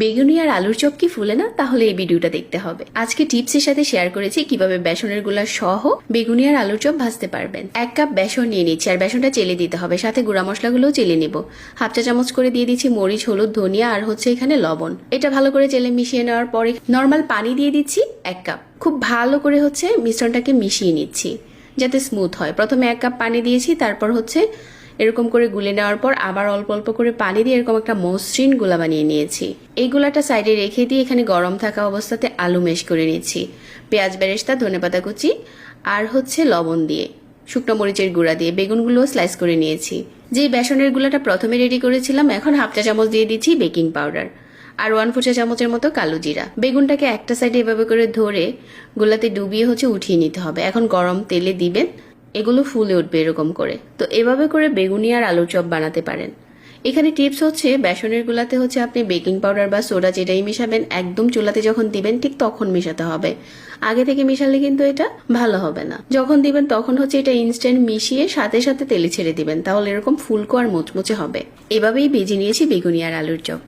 বেগুনি আর আলুর চপ কি ফুলে না? তাহলে এই ভিডিওটা দেখতে হবে। আজকে টিপসের সাথে শেয়ার করেছি কিভাবে বেসনের গুলা সহ বেগুনি আর আলুর চপ ভাজতে পারবেন। 1 কাপ বেসন নিয়ে নিচ্ছি আর বেসনটা চেলে দিতে হবে, সাথে গুঁড়া মশলাগুলোও চেলে নিব। হাফ চা চামচ করে দিয়ে দিচ্ছি মরিচ, হলুদ, ধনিয়া আর হচ্ছে এখানে লবণ। এটা ভালো করে চেলে মিশিয়ে নেওয়ার পরে নর্মাল পানি দিয়ে দিচ্ছি 1 কাপ। খুব ভালো করে হচ্ছে মিশ্রণটাকে মিশিয়ে নিচ্ছি যাতে স্মুথ হয়। প্রথমে 1 কাপ পানি দিয়েছি, তারপর হচ্ছে এরকম করে গুলে নেওয়ার পর আবার অল্প অল্প করে পানি দিয়ে এরকম একটা মসৃণ গোলা বানিয়ে নিয়েছি। এই গোলাটা সাইডে রেখে দিয়ে এখানে গরম থাকা অবস্থাতে আলু মেশ করে নিচ্ছি। পেঁয়াজ বেরেস্তা, ধনেপাতা কুচি আর হচ্ছে লবণ দিয়ে, শুকনো মরিচের গুঁড়া দিয়ে বেগুনগুলো স্লাইস করে নিয়েছি। যে বেসনের গুলাটা প্রথমে রেডি করেছিলাম, এখন হাফ চা চামচ দিয়ে দিচ্ছি বেকিং পাউডার আর 1/4 চা চামচের মতো কালো জিরা। বেগুনটাকে একটা সাইডে এভাবে করে ধরে গোলাতে ডুবিয়ে হচ্ছে উঠিয়ে নিতে হবে। এখন গরম তেলে দিবেন, এগুলো ফুলে উঠবে এরকম করে। তো এভাবে করে বেগুনি আর আলুর চপ বানাতে পারেন। এখানে টিপস হচ্ছে বেসনের গুলাতে হচ্ছে আপনি বেকিং পাউডার বা সোডা যেটাই মিশাবেন, একদম চুলাতে যখন দিবেন ঠিক তখন মিশাতে হবে। আগে থেকে মিশালে কিন্তু এটা ভালো হবে না। যখন দিবেন তখন হচ্ছে এটা ইনস্ট্যান্ট মিশিয়ে সাথে সাথে তেলে ছেড়ে দিবেন, তাহলে এরকম ফুলকো আর মুচমুচে হবে। এভাবেই ভেজে নিয়েছি বেগুনি আর আলুর চপ।